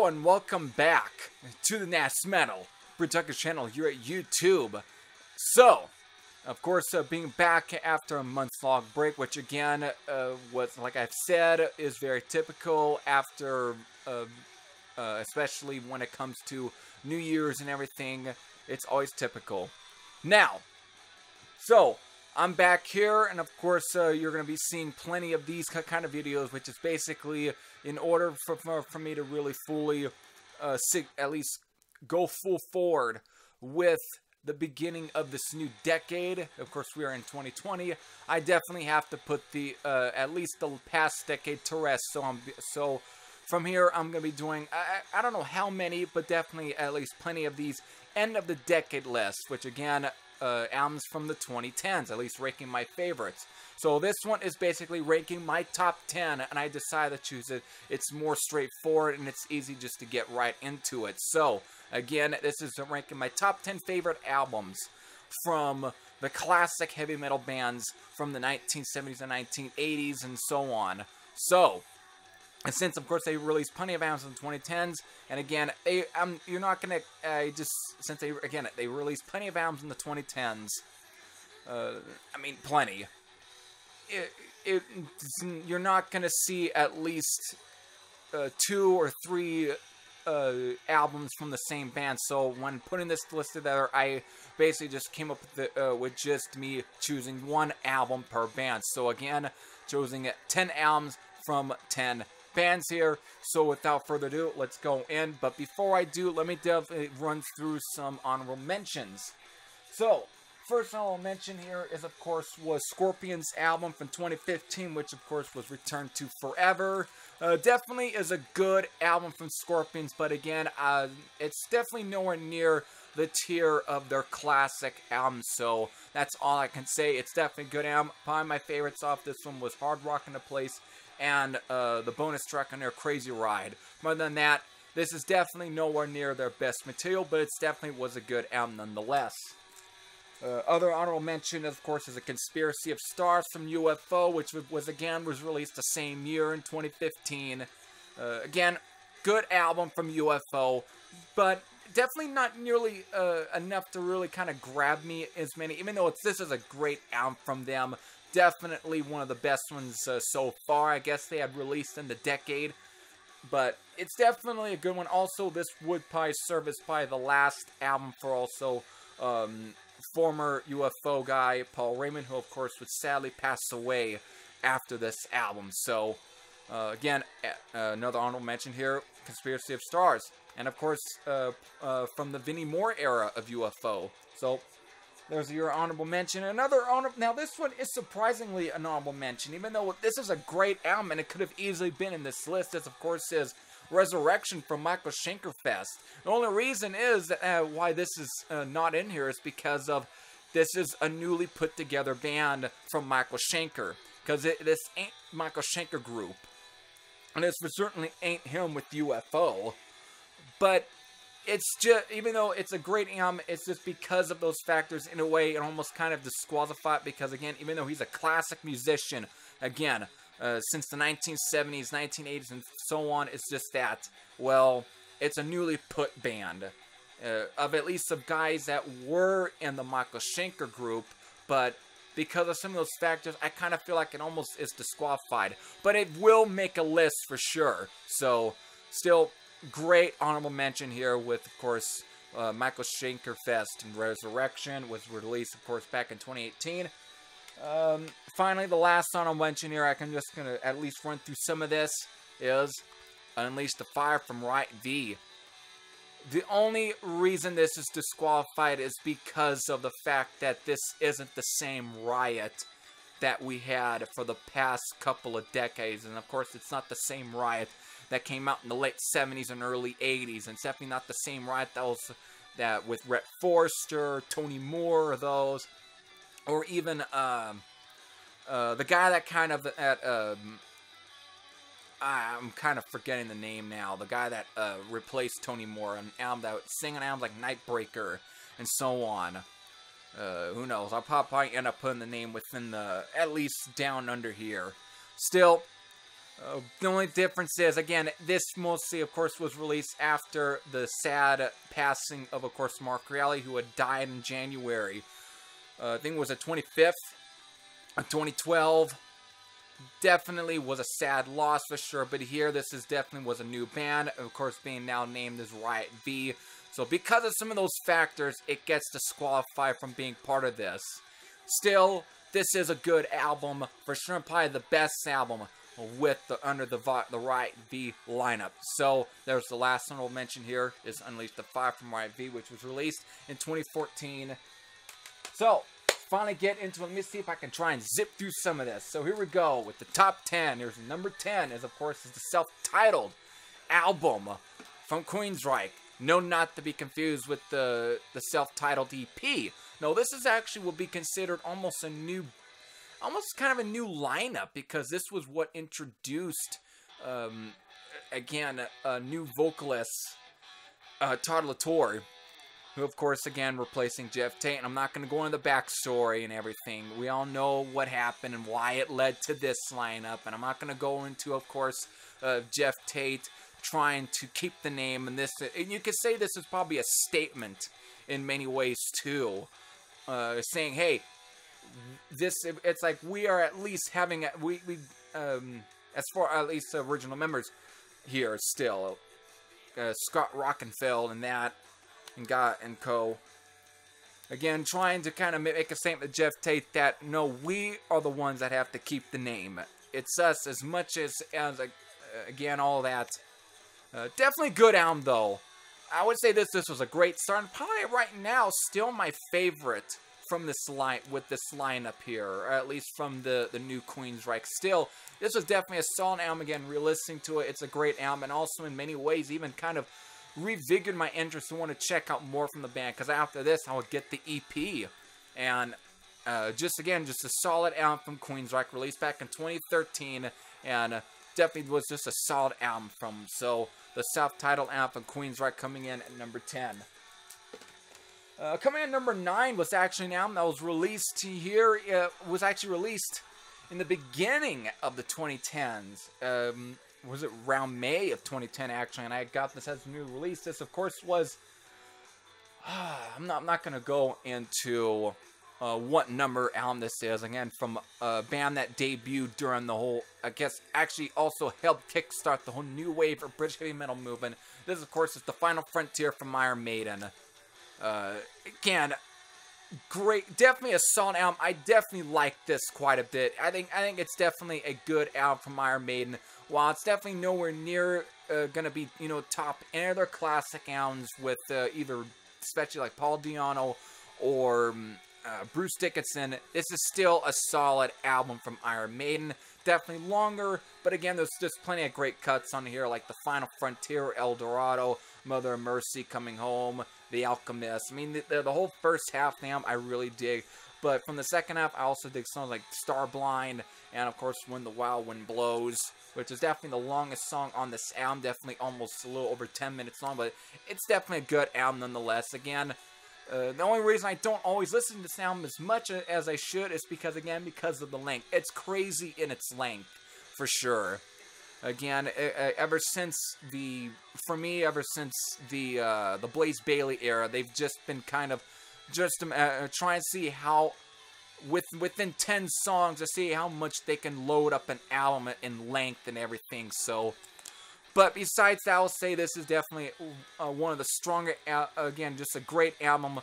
Hello and welcome back to the Nass Metal Production channel here at YouTube. So, of course, being back after a month-long break, which again, was, like I've said, is very typical after, especially when it comes to New Year's and everything. It's always typical. Now, so, I'm back here, and of course, you're going to be seeing plenty of these kind of videos, which is basically in order for me to really fully, at least go full forward with the beginning of this new decade. Of course, we are in 2020. I definitely have to put the, at least the past decade to rest. So from here, I'm going to be doing, I don't know how many, but definitely at least plenty of these end of the decade lists, which again, albums from the 2010s, at least ranking my favorites. So this one is basically ranking my top 10, and I decided to choose it. It's more straightforward, and it's easy just to get right into it. So, again, this is ranking my top 10 favorite albums from the classic heavy metal bands from the 1970s and 1980s and so on. So, and since, of course, they released plenty of albums in the 2010s, and again, you're not gonna, since they released plenty of albums in the 2010s, I mean, plenty, you're not gonna see at least 2 or 3 albums from the same band. So when putting this list together, I basically just came up with just me choosing one album per band. So again, choosing 10 albums from 10 bands here. So without further ado, let's go in. But before I do, let me definitely run through some honorable mentions. So first honorable mention here is, of course, was Scorpions' album from 2015, which of course was Return to Forever. Definitely is a good album from Scorpions, but again, it's definitely nowhere near the tier of their classic albums, so that's all I can say. It's definitely a good album. Probably my favorites off this one was Hard Rock in the Place and the bonus track on their Crazy Ride. More than that, this is definitely nowhere near their best material, but it definitely was a good album nonetheless. Other honorable mention, of course, is A Conspiracy of Stars from UFO, which was released the same year in 2015. Again, good album from UFO, but definitely not nearly enough to really kind of grab me as many, even though this is a great album from them. Definitely one of the best ones so far, I guess they had released in the decade. But it's definitely a good one. Also, this would probably serve as probably the last album for also former UFO guy Paul Raymond, who of course would sadly pass away after this album. So again, another honorable mention here, Conspiracy of Stars, and of course from the Vinnie Moore era of UFO. So there's your honorable mention. Another honorable, now this one is surprisingly an honorable mention, even though this is a great album and it could have easily been in this list. This of course is Resurrection from Michael Schenker Fest. The only reason is why this is not in here is because of this is a newly put together band from Michael Schenker, because this ain't Michael Schenker group, and this certainly ain't him with UFO. But it's just, even though it's a great album, it's just because of those factors, in a way, it almost kind of disqualifies it, because again, even though he's a classic musician, again, since the 1970s, 1980s, and so on, it's just that, well, it's a newly put band of at least some guys that were in the Michael Schenker group, but because of some of those factors, I kind of feel like it almost is disqualified. But it will make a list for sure. So, still, great honorable mention here with, of course, Michael Schenker Fest and Resurrection was released, of course, back in 2018. Finally, the last honorable mention here, I'm just going to at least run through some of this, is Unleash the Fire from Riot V. The only reason this is disqualified is because of the fact that this isn't the same Riot that we had for the past couple of decades. And of course, it's not the same Riot that came out in the late 70s and early 80s. And it's definitely not the same Riot that with Rhett Forster, Tony Moore, or those. Or even the guy that kind of I'm kind of forgetting the name now. The guy that replaced Tony Moore on album that sang on albums like Nightbreaker and so on. Who knows? I'll probably end up putting the name within the, at least down under here. Still, The only difference is, again, this mostly, of course, was released after the sad passing of course, Mark Reilly, who had died in January. I think it was the 25th of 2012. Definitely was a sad loss for sure, but here this is definitely was a new band, of course, being now named as Riot V. So because of some of those factors, it gets disqualified from being part of this. Still, this is a good album for sure, probably the best album with under the Riot V lineup. So there's the last one we'll mention here is Unleash the Fire from Riot V, which was released in 2014. So finally get into it. Let me see if I can try and zip through some of this. So here we go with the top 10. Here's number 10 is, of course, is the self-titled album from Queensryche. No, not to be confused with the self-titled EP. No, this is actually will be considered almost kind of a new lineup, because this was what introduced, again, a new vocalist, Todd Latour, who, of course, again, replacing Jeff Tate. And I'm not going to go into the backstory and everything. We all know what happened and why it led to this lineup. And I'm not going to go into, of course, Jeff Tate trying to keep the name. And you could say this is probably a statement in many ways, too. Saying, hey, it's like we are at least having, as far at least the original members here still. Scott Rockenfeld and that. And co. Again, trying to kind of make a statement to Jeff Tate that, no, we are the ones that have to keep the name. It's us as much as again, all that. Definitely good album, though. I would say this was a great start. And probably right now, still my favorite from this lineup here. Or at least from the new Queensryche. Still, this was definitely a solid album. Again, re-listening to it, it's a great album. And also, in many ways, even kind of revigorated my interest and want to check out more from the band, because after this I would get the EP. And just a solid album from Queensryche, released back in 2013, and definitely was just a solid album from them. So the self-titled album from Queensryche coming in at number 10. Coming in at number 9 was actually an album that was released here. Was actually released in the beginning of the 2010s. Was it around May of 2010, actually, and I got this as a new release. This, of course, was... I'm not going to go into what number album this is. Again, from a band that debuted during the whole... I guess, actually also helped kickstart the whole new wave of British heavy metal movement. This, of course, is The Final Frontier from Iron Maiden. Again, great, definitely a solid album. I definitely like this quite a bit. I think it's definitely a good album from Iron Maiden. While it's definitely nowhere near gonna be, top any of their classic albums with either, especially like Paul Di'Anno or Bruce Dickinson, this is still a solid album from Iron Maiden. Definitely longer, but again, there's just plenty of great cuts on here, like The Final Frontier, El Dorado, Mother of Mercy, Coming Home, The Alchemist. I mean, the whole first half of the album I really dig, but from the second half, I also dig songs like Starblind, and of course, When the Wild Wind Blows, which is definitely the longest song on this album, definitely almost a little over 10 minutes long, but it's definitely a good album nonetheless. Again, the only reason I don't always listen to this album as much as I should is because of the length. It's crazy in its length, for sure. Again, ever since the Blaze Bayley era, they've just been kind of trying to see how, within 10 songs, to see how much they can load up an album in length and everything. So, but besides that, I'll say this is definitely one of the stronger, again, just a great album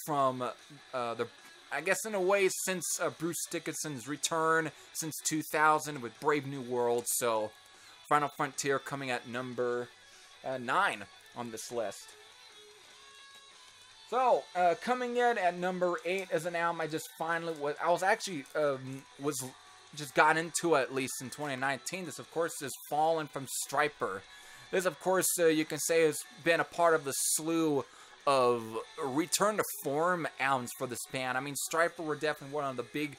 from I guess in a way, since Bruce Dickinson's return, since 2000 with Brave New World. So, Final Frontier coming at number 9 on this list. So, coming in at number 8 is an album I just finally got into at least in 2019. This, of course, is Fallen from Stryper. This, of course, you can say has been a part of the slew of return to form albums for this band. I mean, Stryper were definitely one of the big,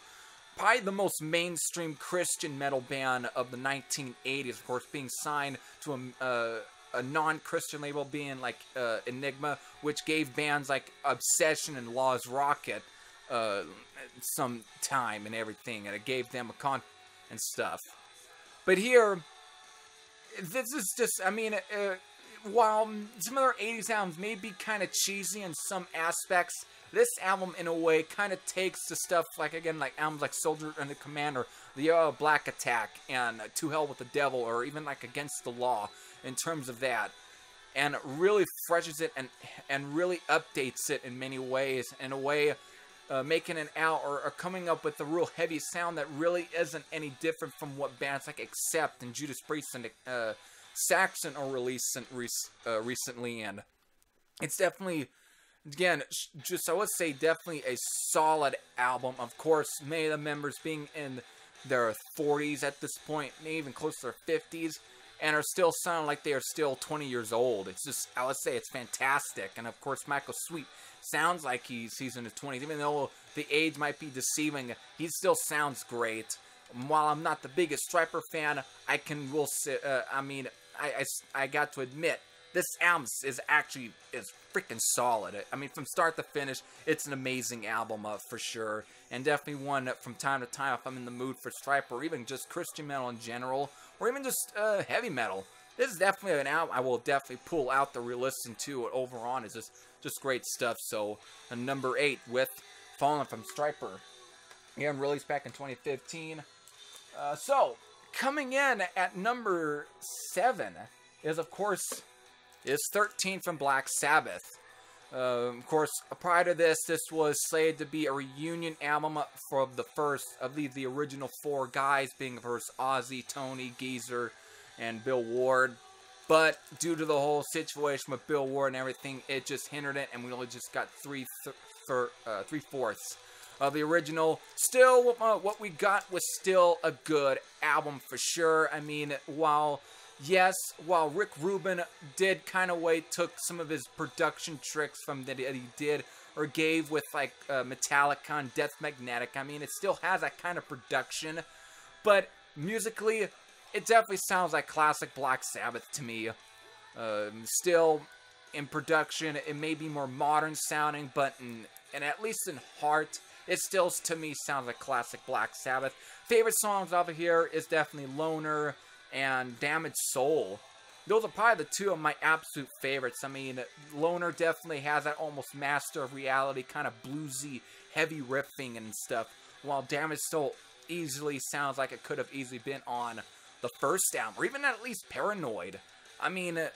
probably the most mainstream Christian metal band of the 1980s, of course, being signed to a non-Christian label, being like Enigma, which gave bands like Obsession and Law's Rocket some time and everything, and it gave them a and stuff. But here, this is just, I mean, while some other 80s albums may be kind of cheesy in some aspects, this album, in a way, kind of takes the stuff, like, again, like albums like Soldier Under Command, or The Black Attack, and To Hell with the Devil, or even, like, Against the Law, in terms of that, and really freshens it and really updates it in many ways, in a way, making it out, or coming up with a real heavy sound that really isn't any different from what bands like Accept and Judas Priest and Saxon are releasing recently, and it's definitely, again, just, I would say, definitely a solid album. Of course, many of the members being in their 40s at this point, maybe even close to their 50s, and are still sounding like they are still 20 years old. It's just, I would say, it's fantastic. And of course, Michael Sweet sounds like he's in his 20s, even though the age might be deceiving. He still sounds great. While I'm not the biggest Striper fan, will say, I mean, I got to admit, this album is freaking solid. I mean, from start to finish, it's an amazing album, for sure. And definitely one that from time to time, if I'm in the mood for Striper, or even just Christian metal in general, or even just heavy metal, this is definitely an album I will definitely pull out to re-listen to. It over on is just great stuff. So, number 8 with Fallen from Striper. Again, released back in 2015. So, coming in at number 7 is, of course, 13 from Black Sabbath. Of course, prior to this was slated to be a reunion album for the first of the original 4 guys, being, of course, Ozzy, Tony, Geezer, and Bill Ward. But due to the whole situation with Bill Ward and everything, it just hindered it, and we only just got 3/4 of the original. Still, what we got was still a good album for sure. I mean, while Rick Rubin did kind of took some of his production tricks from that he did or gave with like Metallica and Death Magnetic, I mean, it still has that kind of production, but musically, it definitely sounds like classic Black Sabbath to me. Still, in production, it may be more modern sounding, but and at least in heart, it still, to me, sounds like classic Black Sabbath. Favorite songs off of here is definitely Loner and Damaged Soul. Those are probably the 2 of my absolute favorites. I mean, Loner definitely has that almost Master of Reality, kind of bluesy, heavy riffing and stuff, while Damaged Soul easily sounds like it could have easily been on the first album, or even at least Paranoid. I mean,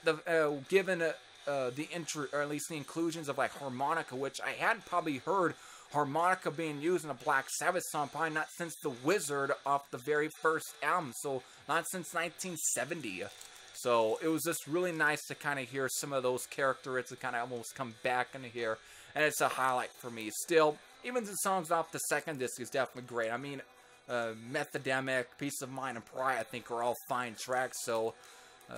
given the intro, or at least the inclusions of like harmonica, which I hadn't probably heard harmonica being used in a Black Sabbath song, probably not since The Wizard off the very first album, so not since 1970. So it was just really nice to kind of hear some of those characteristics kind of almost come back into here, and it's a highlight for me. Still, even the songs off the second disc is definitely great. I mean, Methademic, Peace of Mind, and Pride, I think, are all fine tracks. So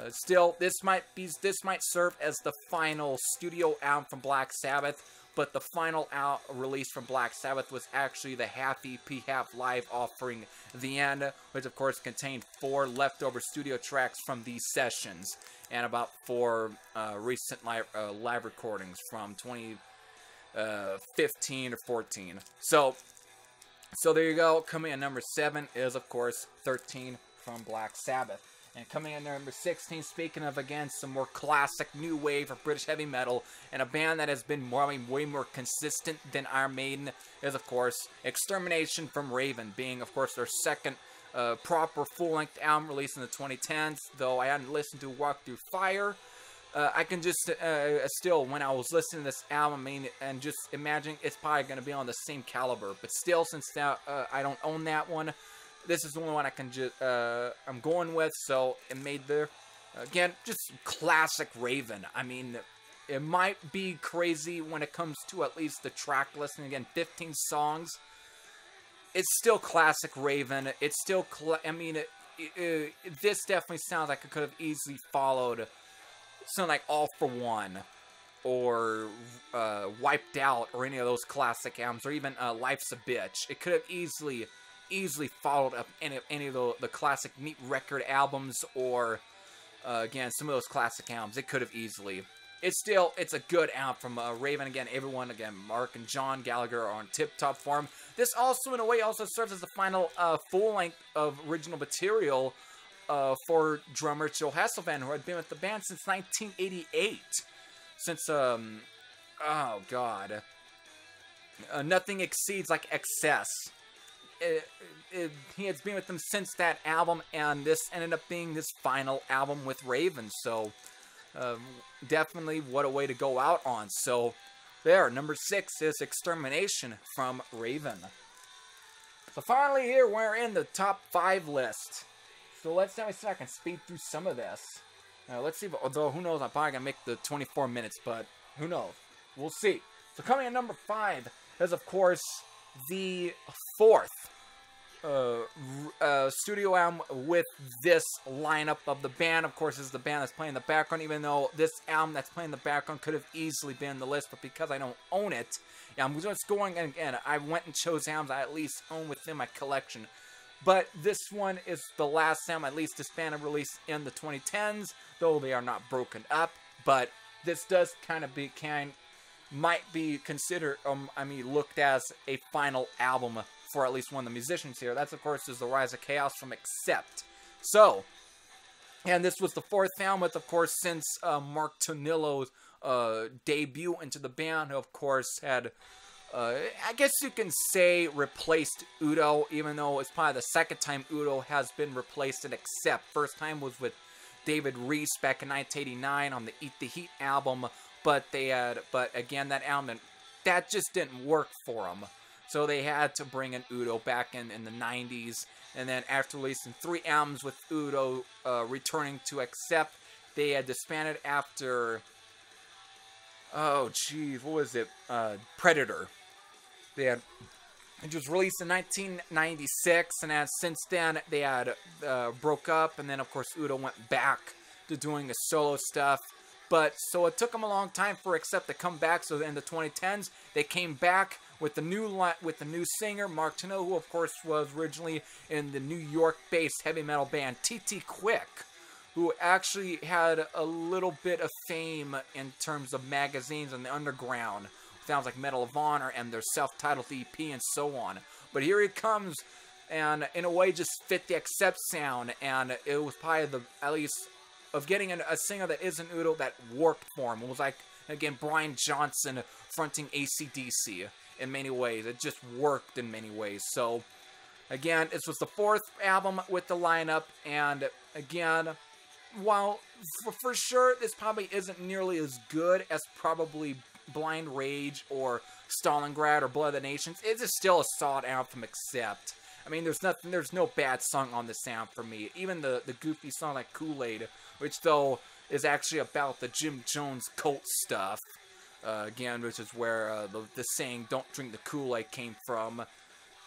still, this might serve as the final studio album from Black Sabbath. But the final release from Black Sabbath was actually the half EP, half live offering, The End, which of course contained 4 leftover studio tracks from these sessions, and about 4 recent live recordings from 2015 or 14. So there you go. Coming in number 7 is, of course, 13 from Black Sabbath. And coming in number 16, speaking of, again, some more classic new wave of British heavy metal, and a band that has been way more consistent than Iron Maiden, is, of course, Extermination from Raven, being, of course, their second proper full-length album released in the 2010s, though I hadn't listened to Walk Through Fire. I can just, still, when I was listening to this album, I mean, and just imagining it's probably going to be on the same caliber, but still, since now I don't own that one, this is the only one I can I'm going with, so it made again, just classic Raven. I mean, it might be crazy when it comes to at least the track listing. Again, 15 songs. It's still classic Raven. It's still, I mean, this definitely sounds like it could have easily followed something like All For One, or Wiped Out, or any of those classic albums, or even Life's a Bitch. It could have easily followed up any of the classic Neat Record albums, or again, some of those classic albums. It could have easily. It's a good album from Raven. Again, everyone, again, Mark and John Gallagher are on tip-top form. This also, in a way, also serves as the final full length of original material for drummer Joe Hasselvan, who had been with the band since 1988. Since, oh god. Nothing Exceeds Like Excess. He has been with them since that album, and this ended up being his final album with Raven. So, definitely what a way to go out on. So, there, number 6 is Extermination from Raven. So finally here, we're in the top 5 list. So let's see if I can speed through some of this. Let's see, although who knows, I'm probably going to make the 24 minutes, but who knows. We'll see. So coming in number 5 is, of course, the 4th studio album with this lineup of the band. Of course, this is the band that's playing in the background, even though this album that's playing in the background could have easily been in the list, but because I don't own it, yeah, I'm just going, and again, I went and chose albums I at least own within my collection. But this one is the last album, at least this band have released in the 2010s, though they are not broken up, but this does might be considered, looked as a final album for at least one of the musicians here. That's, of course, is The Rise of Chaos from Accept. So, and this was the 4th album with, of course, since Mark Tonillo's debut into the band, who, of course, had, I guess you can say, replaced Udo, even though it's probably the 2nd time Udo has been replaced in Accept. First time was with David Reese back in 1989 on the Eat the Heat album, but again, that album, that just didn't work for them. So they had to bring in Udo back in the 90s. And then after releasing 3 albums with Udo returning to Accept, they had disbanded after, oh geez, what was it? Predator. It was released in 1996, and since then they had broke up, and then of course Udo went back to doing the solo stuff. But so it took them a long time for Accept to come back. So in the 2010s, they came back with the new singer Mark Tonello, who of course was originally in the New York-based heavy metal band TT Quick, who actually had a little bit of fame in terms of magazines and the underground. Sounds like Medal of Honor and their self-titled EP and so on. But here he comes, and in a way just fit the Accept sound, and it was probably at least of getting a singer that isn't Udo that worked for him. It was like, again, Brian Johnson fronting AC/DC in many ways. It just worked in many ways. So, again, this was the 4th album with the lineup, and again, while for sure this probably isn't nearly as good as probably Blind Rage or Stalingrad or Blood of the Nations, it is still a solid album from Accept. I mean, there's no bad song on this sound for me. Even the goofy song like Kool-Aid, which though is actually about the Jim Jones cult stuff, again, which is where the saying "Don't drink the Kool-Aid" came from,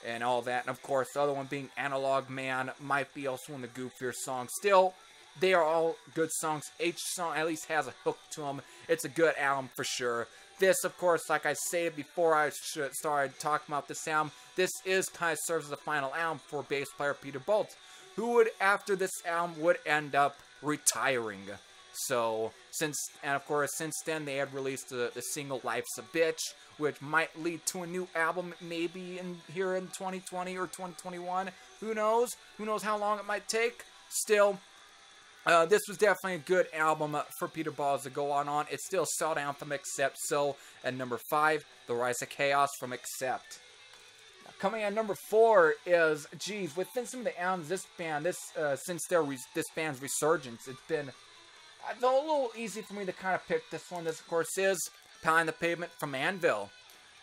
and all that. And of course, the other one being Analog Man might be also one of the goofier songs. Still, they are all good songs. Each song at least has a hook to them. It's a good album for sure. This, of course, like I said before I started talking about this album, this kind of serves as the final album for bass player Peter Bolt, who would, after this album, would end up retiring. So, since then, they had released the single Life's a Bitch, which might lead to a new album maybe here in 2020 or 2021. Who knows? Who knows how long it might take? Still, this was definitely a good album for Peter Balls to go on. It's still sold down from Accept. So, at number 5, The Rise of Chaos from Accept. Now, coming at number 4 is, geez, within some of the albums, this band's resurgence, it's been a little easy for me to kind of pick this one. This, of course, is Pounding the Pavement from Anvil.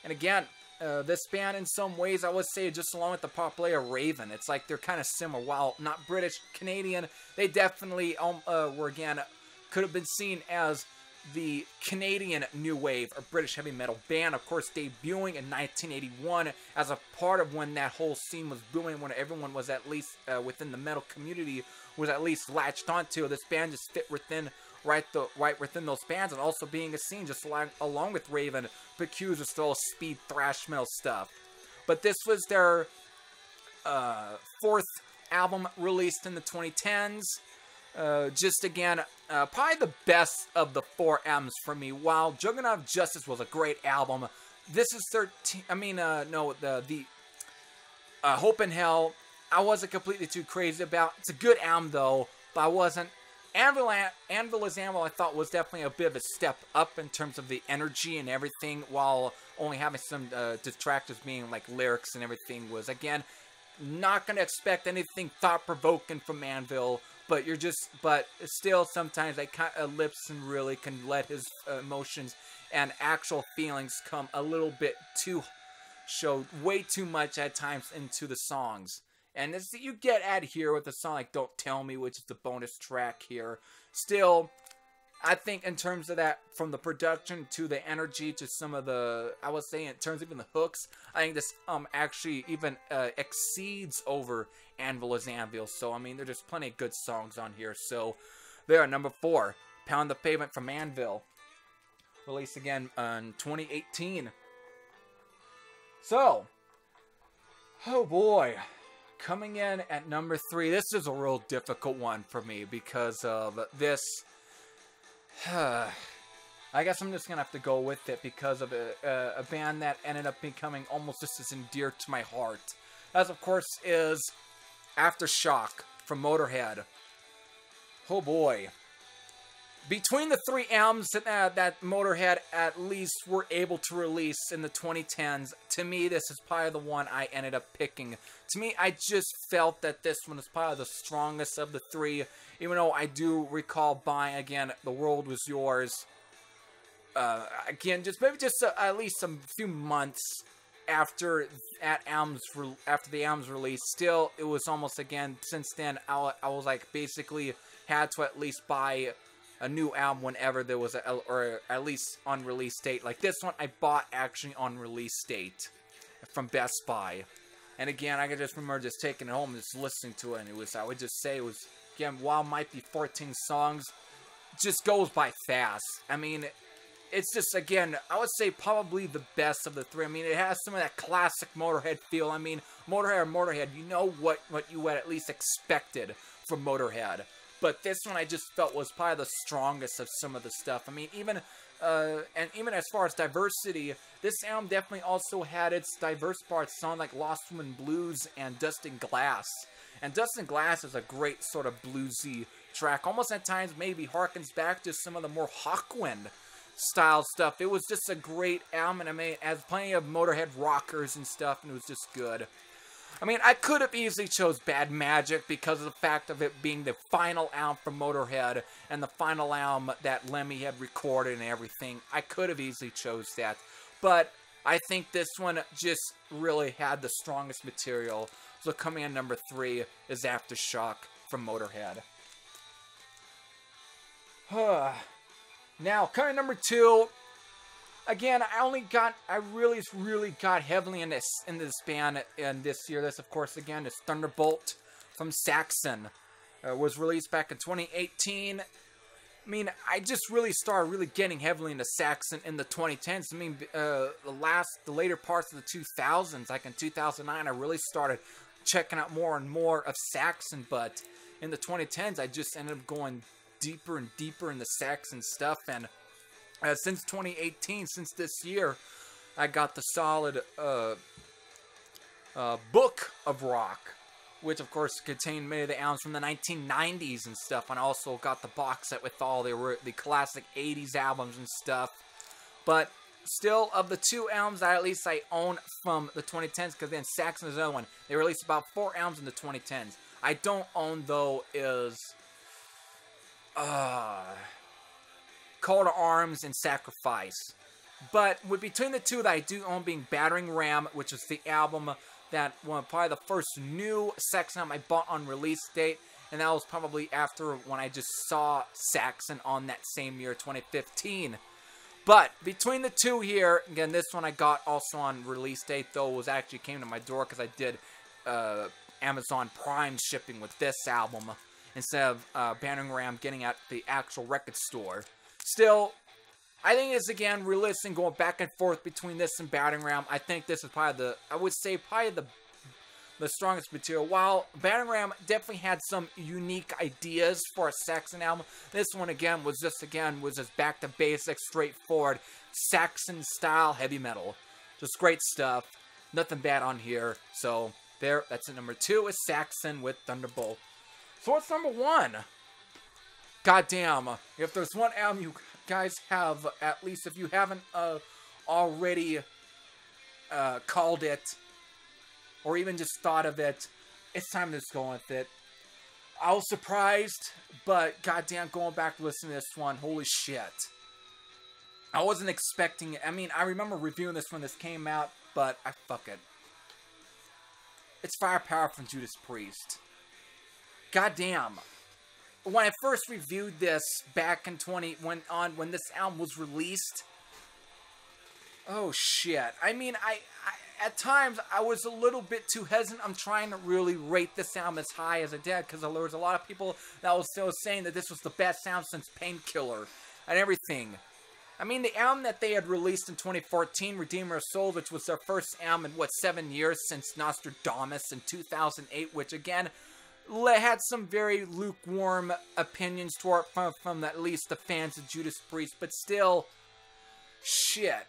And again, this band, in some ways, I would say, just along with the pop player Raven, it's like they're kind of similar. While not British, Canadian, they definitely could have been seen as the Canadian new wave or British heavy metal band. Of course, debuting in 1981 as a part of when that whole scene was booming, when everyone was at least within the metal community was at least latched onto. This band just fit right within those bands, and also being a scene just along with Raven, Pecuse is still speed thrash metal stuff. But this was their 4th album released in the 2010s. Just again, probably the best of the 4 albums for me. While Juggernaut of Justice was a great album, this is Hope in Hell. I wasn't completely too crazy about. It's a good album though, but I wasn't. Anvil is Anvil, I thought was definitely a bit of a step up in terms of the energy and everything, while only having some detractors being like lyrics and everything was, again, not going to expect anything thought-provoking from Anvil, but still sometimes I kind of lips and really can let his emotions and actual feelings come a little bit show way too much at times into the songs. And this you get at here with a song like Don't Tell Me, which is the bonus track here. Still, I think in terms of that, from the production to the energy to some of the, I would say in terms of even the hooks, I think this actually even exceeds over Anvil is Anvil. So, I mean, there's just plenty of good songs on here. So, there, number 4, Pound the Pavement from Anvil. Released again in 2018. So, oh boy. Coming in at number 3, this is a real difficult one for me because of this. I guess I'm just going to have to go with it because of a band that ended up becoming almost just as endeared to my heart. As, of course, is Aftershock from Motorhead. Oh boy. Between the 3 albums that Motorhead at least were able to release in the 2010s, to me, this is probably the one I ended up picking. To me, I just felt that this one is probably the strongest of the 3, even though I do recall buying, again, The World Was Yours, again, at least a few months after the album's release. Still, it was almost, again, since then, I was like, basically had to at least buy a new album whenever there was or at least on release date. Like this one, I bought actually on release date from Best Buy. And again, I can just remember just taking it home and just listening to it. And it was, I would just say it was, again, while it might be 14 songs, it just goes by fast. I mean, it's just, again, I would say probably the best of the 3. I mean, it has some of that classic Motorhead feel. I mean, Motorhead, you know what you would at least expected from Motorhead. But this one I just felt was probably the strongest of some of the stuff. I mean, even as far as diversity, this album definitely also had its diverse parts, songs like Lost Woman Blues and Dust and Glass. And Dust and Glass is a great sort of bluesy track. Almost at times maybe harkens back to some of the more Hawkwind style stuff. It was just a great album, and I mean, it has plenty of Motorhead rockers and stuff, and it was just good. I mean, I could have easily chose Bad Magic because of the fact of it being the final album from Motorhead and the final album that Lemmy had recorded and everything. I could have easily chose that. But I think this one just really had the strongest material. So coming in number 3 is Aftershock from Motorhead. Now, coming in number 2... Again, I really got heavily in this band in this year. This, of course, again, is Thunderbolt from Saxon. Was released back in 2018. I mean, I just really started getting heavily into Saxon in the 2010s. I mean, the later parts of the 2000s, like in 2009, I really started checking out more and more of Saxon. But in the 2010s, I just ended up going deeper and deeper into Saxon stuff. And since 2018, since this year, I got the solid book of rock, which of course contained many of the albums from the 1990s and stuff. And I also got the box set with all the classic 80s albums and stuff. But still, of the 2 albums that at least I own from the 2010s, because then Saxon is another one. They released about 4 albums in the 2010s. I don't own, though, is Call to Arms and Sacrifice. But between the 2 that I do own being Battering Ram, which is the album that probably the first new Saxon album I bought on release date, and that was probably after when I just saw Saxon on that same year, 2015. But between the 2 here, again, this one I got also on release date, though was actually came to my door because I did Amazon Prime shipping with this album instead of Battering Ram getting at the actual record store. Still, I think it's, again, realistic going back and forth between this and Battering Ram. I think this is probably the strongest material. While Battering Ram definitely had some unique ideas for a Saxon album, this one, again, was just back to basics, straightforward, Saxon-style heavy metal. Just great stuff. Nothing bad on here. So, there. That's at number 2 is Saxon with Thunderbolt. So what's number 1? Goddamn. If there's one album you guys have, at least if you haven't already called it, or even just thought of it, it's time to just go with it. I was surprised, but goddamn, going back to listen to this one, holy shit. I wasn't expecting it. I mean, I remember reviewing this when this came out, but fuck it. It's Firepower from Judas Priest. Goddamn. When I first reviewed this back in when this album was released, oh shit. I mean, I at times I was a little bit too hesitant. I'm trying to really rate this album as high as I did, because there was a lot of people that was still saying that this was the best sound since Painkiller and everything. I mean, the album that they had released in 2014, Redeemer of Souls, which was their first album in, 7 years since Nostradamus in 2008, which, again, had some very lukewarm opinions toward from at least the fans of Judas Priest, but still, shit.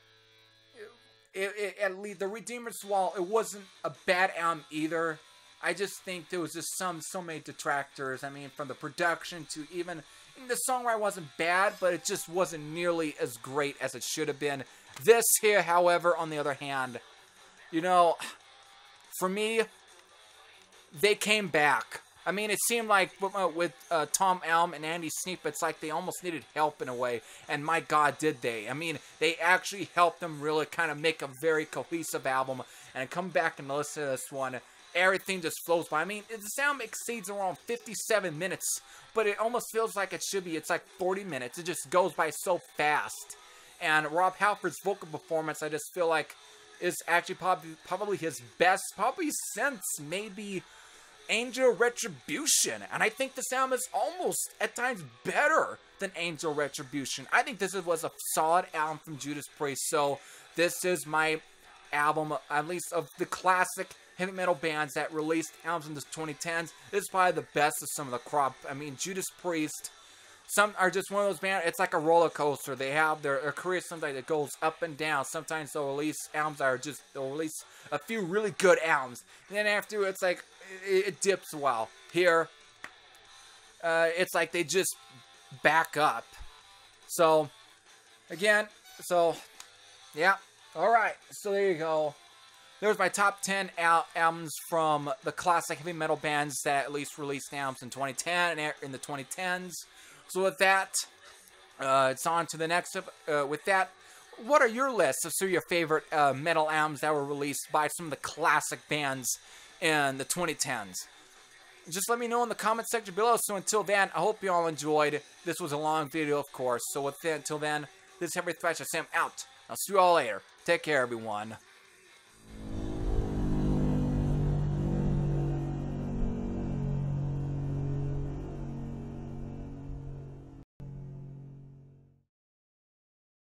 At least the Redeemer's Wall, it wasn't a bad album either. I just think there was just so many detractors. I mean, from the production to even the songwriting wasn't bad, but it just wasn't nearly as great as it should have been. This here, however, on the other hand, you know, for me, they came back. I mean, it seemed like with Tom Elm and Andy Sneap, it's like they almost needed help in a way. And my God, did they. I mean, they actually helped them really kind of make a very cohesive album. And come back and listen to this one, everything just flows by. I mean, the sound exceeds around 57 minutes, but it almost feels like it should be. It's like 40 minutes. It just goes by so fast. And Rob Halford's vocal performance, I just feel like, is actually probably his best, probably since maybe Angel Retribution. And I think this album is almost, at times, better than Angel Retribution. I think this was a solid album from Judas Priest. So, this is my album, at least of the classic heavy metal bands that released albums in the 2010s. This is probably the best of some of the crop. I mean, Judas Priest, some are just one of those bands, it's like a roller coaster. They have their career sometimes that goes up and down. Sometimes they'll release albums that are just, they'll release a few really good albums. And then after, it's like, it dips a while. Here, it's like they just back up. So, again, yeah. Alright, so there you go. There's my top 10 albums from the classic heavy metal bands that at least released albums in 2010 and in the 2010s. So with that, it's on to the next. With that, what are your lists of some of your favorite metal albums that were released by some of the classic bands in the 2010s? Just let me know in the comment section below. So until then, I hope you all enjoyed. This was a long video, of course. So with that, until then, this is Henry Thrasher Sam out. I'll see you all later. Take care, everyone.